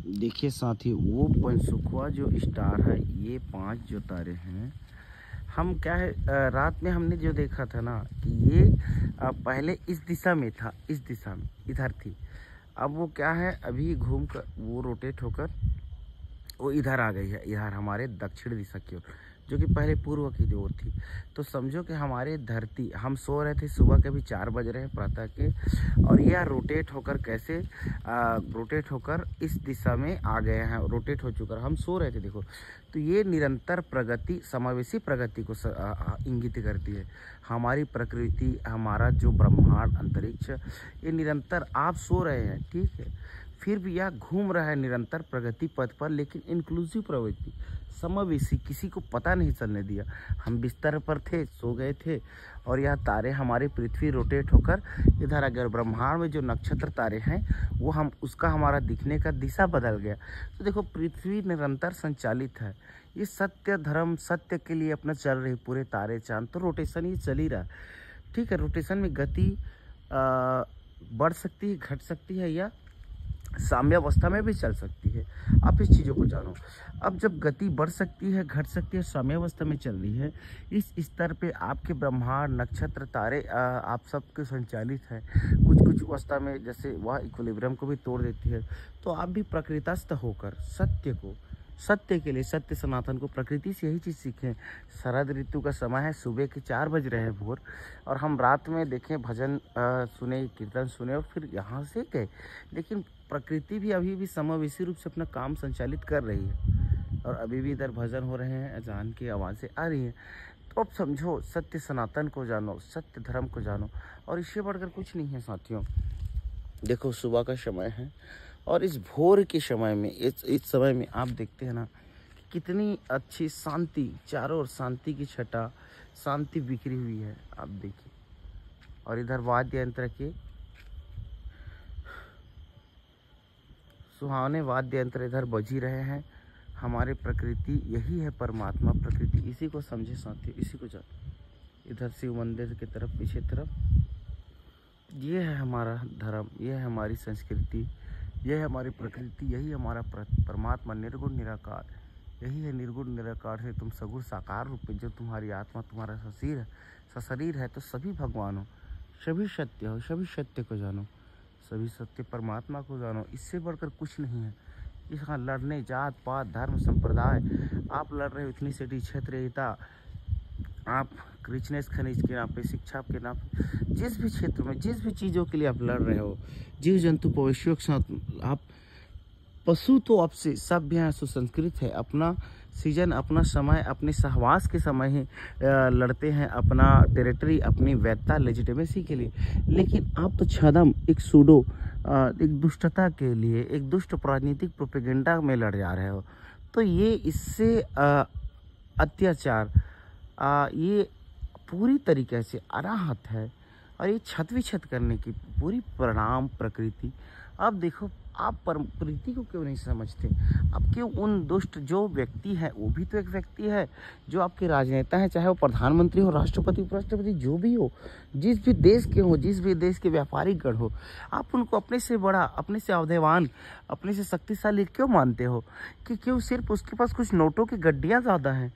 देखिए साथी, वो पंचसुखुआ जो स्टार है, ये 5 जो तारे हैं, हम क्या है रात में हमने जो देखा था ना कि ये पहले इस दिशा में था, इस दिशा में इधर थी। अब वो क्या है, अभी घूम कर वो रोटेट होकर वो इधर आ गई है, इधर हमारे दक्षिण दिशा की ओर, जो कि पहले पूर्व की ओर थी। तो समझो कि हमारे धरती, हम सो रहे थे सुबह के भी 4 बज रहे हैं प्रातः के, और यह रोटेट होकर कैसे रोटेट होकर इस दिशा में आ गए हैं, रोटेट हो चुका, हम सो रहे थे देखो। तो ये निरंतर प्रगति, समावेशी प्रगति को इंगित करती है। हमारी प्रकृति, हमारा जो ब्रह्मांड अंतरिक्ष, ये निरंतर, आप सो रहे हैं ठीक है, फिर भी यह घूम रहा है निरंतर प्रगति पथ पर, लेकिन इंक्लूसिव प्रवृत्ति, समावेशी, किसी को पता नहीं चलने दिया। हम बिस्तर पर थे, सो गए थे, और यह तारे हमारी पृथ्वी रोटेट होकर इधर अगर ब्रह्मांड में जो नक्षत्र तारे हैं वो हम उसका हमारा दिखने का दिशा बदल गया। तो देखो, पृथ्वी निरंतर संचालित है, ये सत्य धर्म सत्य के लिए अपना चल रही, पूरे तारे चांद, तो रोटेशन ये चल ही रहा ठीक है। रोटेशन में गति बढ़ सकती है, घट सकती है, या साम्यावस्था में भी चल सकती है। आप इस चीज़ों को जानो। अब जब गति बढ़ सकती है, घट सकती है, साम्यावस्था में चल रही है, इस स्तर पे आपके ब्रह्मांड नक्षत्र तारे आप सबके संचालित है। कुछ कुछ अवस्था में जैसे वह इक्विलिब्रियम को भी तोड़ देती है, तो आप भी प्रकृतिस्थ होकर सत्य को, सत्य के लिए, सत्य सनातन को, प्रकृति से यही चीज़ सीखें। शरद ऋतु का समय है, सुबह के 4 बज रहे हैं भोर, और हम रात में देखें भजन सुने, कीर्तन सुने, और फिर यहाँ से गए। लेकिन प्रकृति भी अभी भी समावेशी रूप से अपना काम संचालित कर रही है, और अभी भी इधर भजन हो रहे हैं, अजान की आवाज़ें आ रही हैं। तो अब समझो, सत्य सनातन को जानो, सत्य धर्म को जानो, और इससे बढ़कर कुछ नहीं है साथियों। देखो, सुबह का समय है, और इस भोर के समय में, इस समय में आप देखते हैं ना कितनी अच्छी शांति, चारों ओर शांति की छटा, शांति बिखरी हुई है, आप देखिए। और इधर वाद्य यंत्र के सुहावने वाद्य यंत्र इधर बजी रहे हैं। हमारे प्रकृति यही है, परमात्मा प्रकृति, इसी को समझे साथियों, इसी को जानो। इधर शिव मंदिर की तरफ, पीछे तरफ, ये है हमारा धर्म, ये है हमारी संस्कृति, यह है हमारी प्रकृति, यही हमारा परमात्मा निर्गुण निराकार। यही है निर्गुण निराकार से तुम सगुण साकार रूप में, जो तुम्हारी आत्मा, तुम्हारा सशरीर है, तो सभी भगवान हो, सभी सत्य हो, सभी सत्य को जानो, सभी सत्य परमात्मा को जानो। इससे बढ़कर कुछ नहीं है। यहाँ लड़ने जात पात धर्म संप्रदाय, आप लड़ रहे हो इथनिसिटी, क्षेत्रीयता, आप रिचनेस खनिज के नाम पे, शिक्षा के नाम पे, जिस भी क्षेत्र में, जिस भी चीज़ों के लिए आप लड़ रहे हो, जीव जंतु पशुओं के साथ, आप पशु तो आपसे सभ्य हैं, सुसंस्कृत है, अपना सीजन, अपना समय, अपने सहवास के समय ही लड़ते हैं, अपना टेरिटरी, अपनी वैधता, लेजिटिमेसी के लिए। लेकिन आप तो छदम, एक सूडो, एक दुष्टता के लिए, एक दुष्ट राजनीतिक प्रोपेगेंडा में लड़ जा रहे हो। तो ये इससे अत्याचार, ये पूरी तरीके से अनाहत है, और ये छत विछत करने की पूरी परिणाम प्रकृति। अब देखो, आप प्रकृति को क्यों नहीं समझते? अब क्यों उन दुष्ट जो व्यक्ति है, वो भी तो एक व्यक्ति है, जो आपके राजनेता है, चाहे वो प्रधानमंत्री हो, राष्ट्रपति, उपराष्ट्रपति, जो भी हो, जिस भी देश के हो, जिस भी देश के व्यापारिक गण हो, आप उनको अपने से बड़ा, अपने से अवधेवान, अपने से शक्तिशाली क्यों मानते हो? कि क्यों सिर्फ उसके पास कुछ नोटों की गड्डियाँ ज़्यादा हैं,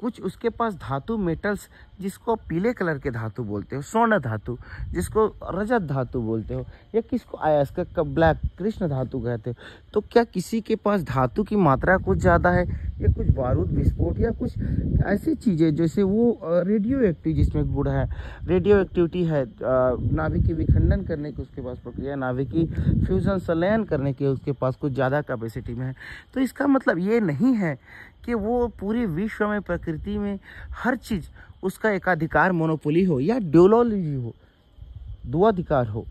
कुछ उसके पास धातु मेटल्स, जिसको पीले कलर के धातु बोलते हो, स्वर्ण धातु, जिसको रजत धातु बोलते हो, या किसको अयस्क का ब्लैक कृष्ण धातु कहते हो, तो क्या किसी के पास धातु की मात्रा कुछ ज़्यादा है, या कुछ बारूद विस्फोट, या कुछ ऐसी चीज़ें, जैसे वो रेडियो एक्टिव, जिसमें गुण है, रेडियो एक्टिविटी है, नाभिक की विखंडन करने की उसके पास प्रक्रिया, नाभिक की फ्यूजन संलयन करने की उसके पास कुछ ज़्यादा कैपेसिटी में है। तो इसका मतलब ये नहीं है कि वो पूरे विश्व में, प्रकृति में हर चीज़ उसका एकाधिकार, मोनोपोली हो, या ड्यूलोलॉजी हो, द्वैधाधिकार हो।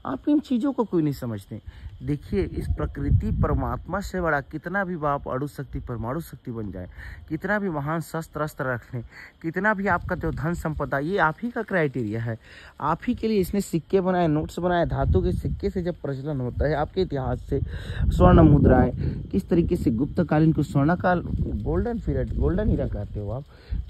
आप इन चीज़ों को कोई नहीं समझते। देखिए, इस प्रकृति परमात्मा से बड़ा कितना भी आप अणु शक्ति, परमाणु शक्ति बन जाए, कितना भी महान शस्त्र अस्त्र रख लें, कितना भी आपका जो धन संपदा, ये आप ही का क्राइटेरिया है, आप ही के लिए इसने सिक्के बनाए, नोट्स बनाए। धातु के सिक्के से जब प्रचलन होता है आपके इतिहास से, स्वर्ण मुद्राएं, किस तरीके से गुप्तकालीन को स्वर्ण काल, गोल्डन पीरियड, गोल्डन ईरा कहते हो आप।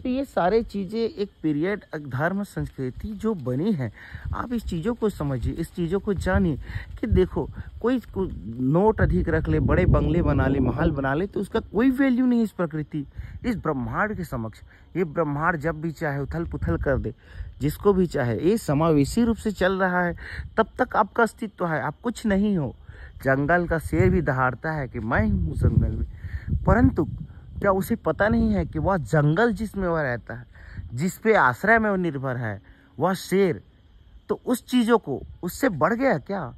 तो ये सारे चीज़ें एक पीरियड, धर्म, संस्कृति जो बनी है, आप इस चीज़ों को समझिए, इस चीज़ों को जानिए कि देखो कोई नोट अधिक रख ले, बड़े बंगले बना ले, महल बना ले, तो उसका कोई वैल्यू नहीं इस प्रकृति, इस ब्रह्मांड के समक्ष। ये ब्रह्मांड जब भी चाहे उथल पुथल कर दे, जिसको भी चाहे। ये समावेशी रूप से चल रहा है, तब तक आपका अस्तित्व है, आप कुछ नहीं हो। जंगल का शेर भी दहाड़ता है कि मैं हूँ जंगल में, परंतु क्या उसे पता नहीं है कि वह जंगल जिसमें वह रहता है, जिस पे आश्रय में वो निर्भर है, वह शेर तो उस चीज़ों को उससे बढ़ गया क्या?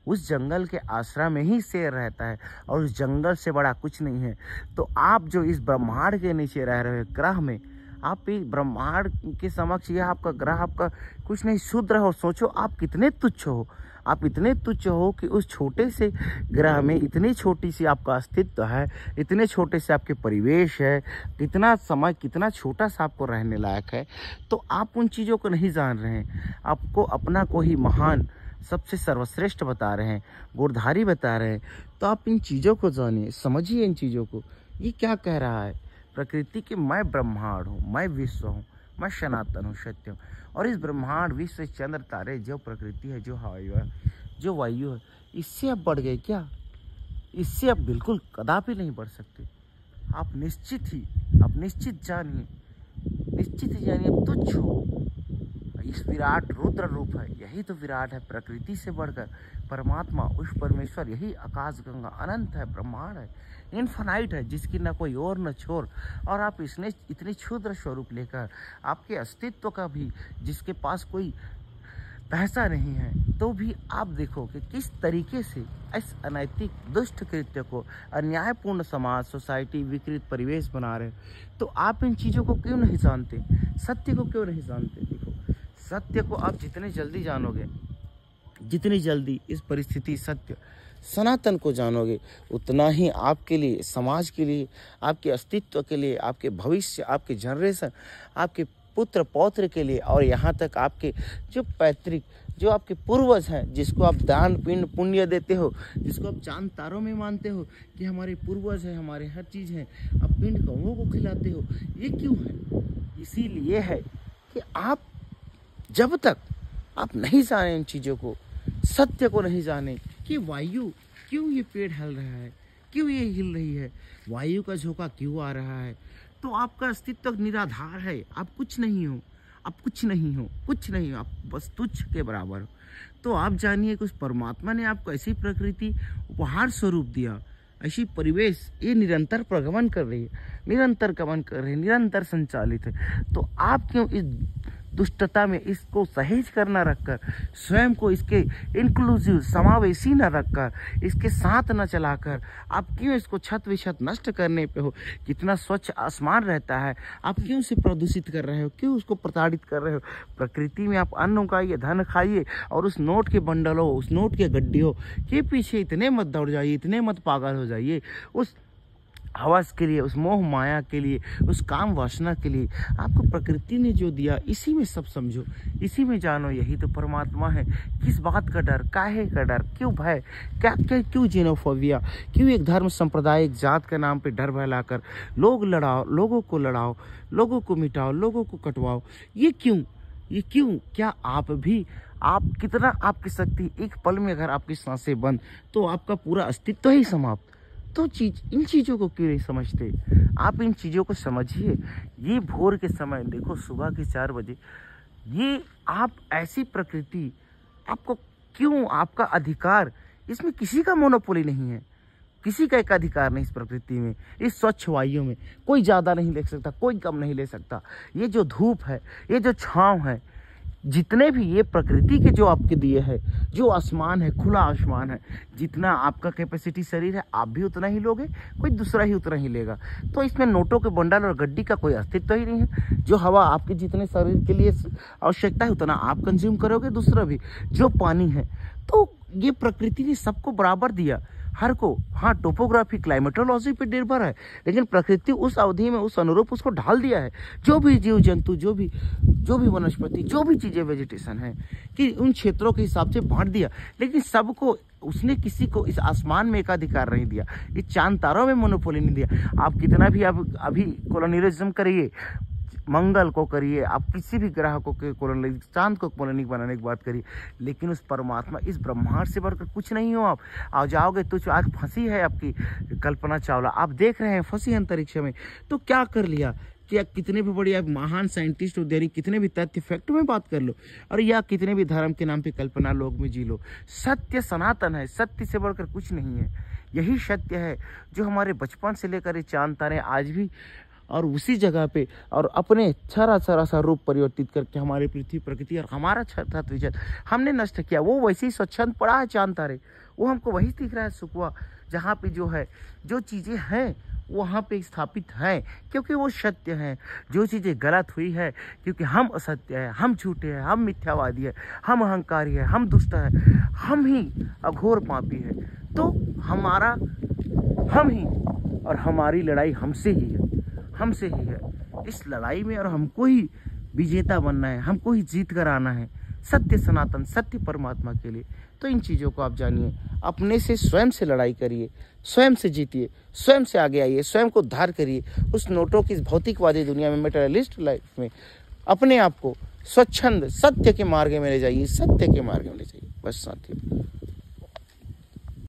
उस जंगल के आश्रय में ही शेर रहता है और उस जंगल से बड़ा कुछ नहीं है। तो आप जो इस ब्रह्मांड के नीचे रह रहे हो, ग्रह में, आप इस ब्रह्मांड के समक्ष यह आपका ग्रह आपका कुछ नहीं। शुद्र हो, सोचो आप कितने तुच्छ हो। आप इतने तुच्छ हो कि उस छोटे से ग्रह में इतनी छोटी सी आपका अस्तित्व है, इतने छोटे से आपके परिवेश है, कितना समय, कितना छोटा सा आपको रहने लायक है। तो आप उन चीज़ों को नहीं जान रहे हैं। आपको अपना को ही महान, सबसे सर्वश्रेष्ठ बता रहे हैं, गुणधारी बता रहे हैं। तो आप इन चीज़ों को जानिए, समझिए इन चीज़ों को। ये क्या कह रहा है प्रकृति कि मैं ब्रह्मांड हूँ, मैं विश्व हूँ, मैं सनातन हूँ, सत्य हूँ। और इस ब्रह्मांड, विश्व, चंद्र, तारे, जो प्रकृति है, जो वायु है, जो वायु है, इससे आप बढ़ गए क्या? इससे आप बिल्कुल कदापि नहीं बढ़ सकते। आप निश्चित जानिए, निश्चित ही जानिए, आप तुच्छ हो। इस विराट रुद्र रूप है, यही तो विराट है, प्रकृति से बढ़कर परमात्मा, उस परमेश्वर, यही आकाश गंगा अनंत है, ब्रह्मांड है, इनफाइनाइट है, जिसकी न कोई और न छोर। और आप इसने इतने क्षुद्र स्वरूप लेकर आपके अस्तित्व का भी, जिसके पास कोई पैसा नहीं है, तो भी आप देखो कि किस तरीके से इस अनैतिक दुष्ट कृत्य को, अन्यायपूर्ण समाज, सोसाइटी, विकृत परिवेश बना रहे। तो आप इन चीज़ों को क्यों नहीं जानते? सत्य को क्यों नहीं जानते? देखो, सत्य को आप जितने जल्दी जानोगे, जितनी जल्दी इस परिस्थिति सत्य सनातन को जानोगे, उतना ही आपके लिए, समाज के लिए, आपके अस्तित्व के लिए, आपके भविष्य, आपके जनरेशन, आपके पुत्र पौत्र के लिए, और यहाँ तक आपके जो पैतृक, जो आपके पूर्वज हैं, जिसको आप दान पिंड पुण्य देते हो, जिसको आप चांद तारों में मानते हो कि हमारे पूर्वज हैं, हमारे हर चीज़ हैं, आप पिंड कौओं को खिलाते हो। ये क्यों है? इसीलिए है कि आप जब तक आप नहीं जाने इन चीज़ों को, सत्य को नहीं जाने कि वायु क्यों ये पेड़ हिल रहा है, क्यों ये हिल रही है, वायु का झोंका क्यों आ रहा है, तो आपका अस्तित्व निराधार है। आप कुछ नहीं हो, आप कुछ नहीं हो, कुछ नहीं हो, आप बस तुच्छ के बराबर हो। तो आप जानिए कि उस परमात्मा ने आपको ऐसी प्रकृति उपहार स्वरूप दिया, ऐसी परिवेश, ये निरंतर प्रगमन कर रही है, निरंतर गमन कर रही है, निरंतर संचालित है। तो आप क्यों इस दुष्टता में इसको सहेज कर न रखकर, स्वयं को इसके इंक्लूसिव, समावेशी न रखकर, इसके साथ न चलाकर, आप क्यों इसको छत विछत नष्ट करने पे हो? कितना स्वच्छ आसमान रहता है, आप क्यों उसे प्रदूषित कर रहे हो? क्यों उसको प्रताड़ित कर रहे हो? प्रकृति में आप अन्न उगाइए, धन खाइए, और उस नोट के बंडल हो, उस नोट के गड्ढे के पीछे इतने मत दौड़ जाइए, इतने मत पागल हो जाइए। उस हवस के लिए, उस मोह माया के लिए, उस काम वासना के लिए आपको प्रकृति ने जो दिया, इसी में सब समझो, इसी में जानो, यही तो परमात्मा है। किस बात का डर, काहे का डर, क्यों भय, क्यों जीनोफोबिया, क्यों एक धर्म, संप्रदाय, एक जात के नाम पे डर फैलाकर लोगों को लड़ाओ, लोगों को मिटाओ, लोगों को कटवाओ? ये क्यों? क्या आप भी, आप कितना, आपकी शक्ति, एक पल में अगर आपकी सांसें बंद, तो आपका पूरा अस्तित्व ही समाप्त। तो इन चीज़ों को क्यों नहीं समझते? आप इन चीज़ों को समझिए। ये भोर के समय, देखो सुबह के 4 बजे, ये आप ऐसी प्रकृति, आपको क्यों, आपका अधिकार, इसमें किसी का मोनोपोली नहीं है, किसी का एक अधिकार नहीं इस प्रकृति में, इस स्वच्छ वायु में कोई ज़्यादा नहीं ले सकता, कोई कम नहीं ले सकता। ये जो धूप है, ये जो छाँव है, जितने भी ये प्रकृति के जो आपके दिए है, जो आसमान है, खुला आसमान है, जितना आपका कैपेसिटी शरीर है, आप भी उतना ही लोगे, कोई दूसरा ही उतना ही लेगा। तो इसमें नोटों के बंडल और गड्डी का कोई अस्तित्व ही नहीं है। जो हवा आपके जितने शरीर के लिए आवश्यकता है, उतना आप कंज्यूम करोगे, दूसरा भी। जो पानी है, तो ये प्रकृति ने सबको बराबर दिया, हर को। हाँ, टोपोग्राफी, क्लाइमेटोलॉजी पे निर्भर है, लेकिन प्रकृति उस अवधि में उस अनुरूप उसको ढाल दिया है। जो भी जीव जंतु, जो भी वनस्पति, जो भी चीजें वेजिटेशन है, कि उन क्षेत्रों के हिसाब से बांट दिया। लेकिन सबको उसने, किसी को इस आसमान में एकाधिकार नहीं दिया, इस चांद तारों में मोनोपोली नहीं दिया। आप कितना भी, आप अभी कॉलोनियलिज्म करिए, मंगल को करिए, आप किसी भी ग्रह को कॉलोनिक, चांद को कॉलोनिक बनाने की बात करिए, लेकिन उस परमात्मा, इस ब्रह्मांड से बढ़कर कुछ नहीं हो। आप जाओगे तो आज फंसी है आपकी कल्पना चावला, आप देख रहे हैं फंसी है अंतरिक्ष में, तो क्या कर लिया कि कितने भी बड़ी आप महान साइंटिस्ट हो, देरी कितने भी तथ्य फैक्ट में बात कर लो, और या कितने भी धर्म के नाम पे कल्पना लोग में जी लो, सत्य सनातन है, सत्य से बढ़कर कुछ नहीं है। यही सत्य है जो हमारे बचपन से लेकर ये चांद तारे आज भी और उसी जगह पे और अपने छरा छरा सा रूप परिवर्तित करके हमारी पृथ्वी प्रकृति और हमारा छठा त्रिजत हमने नष्ट किया, वो वैसे ही स्वच्छंद पड़ा है चांद तारे, वो हमको वही दिख रहा है सुखवा, जहाँ पे जो है जो चीज़ें हैं वहाँ पे स्थापित हैं, क्योंकि वो सत्य हैं। जो चीज़ें गलत हुई है क्योंकि हम असत्य है, हम झूठे हैं, हम मिथ्यावादी है, हम अहंकारी है, हम दुष्ट है, हम ही अघोर पापी है, तो हमारा हम ही और हमारी लड़ाई हमसे ही है, हमसे ही है इस लड़ाई में, और हमको ही विजेता बनना है, हमको ही जीत कर आना है सत्य सनातन सत्य परमात्मा के लिए। तो इन चीज़ों को आप जानिए, अपने से स्वयं से लड़ाई करिए, स्वयं से जीतिए, स्वयं से आगे आइए, स्वयं को उद्धार करिए उस नोटों की इस भौतिकवादी दुनिया में, मेटेरियलिस्ट लाइफ में अपने आप को स्वच्छंद सत्य के मार्ग में ले जाइए, सत्य के मार्ग में ले जाइए। बस साथियों।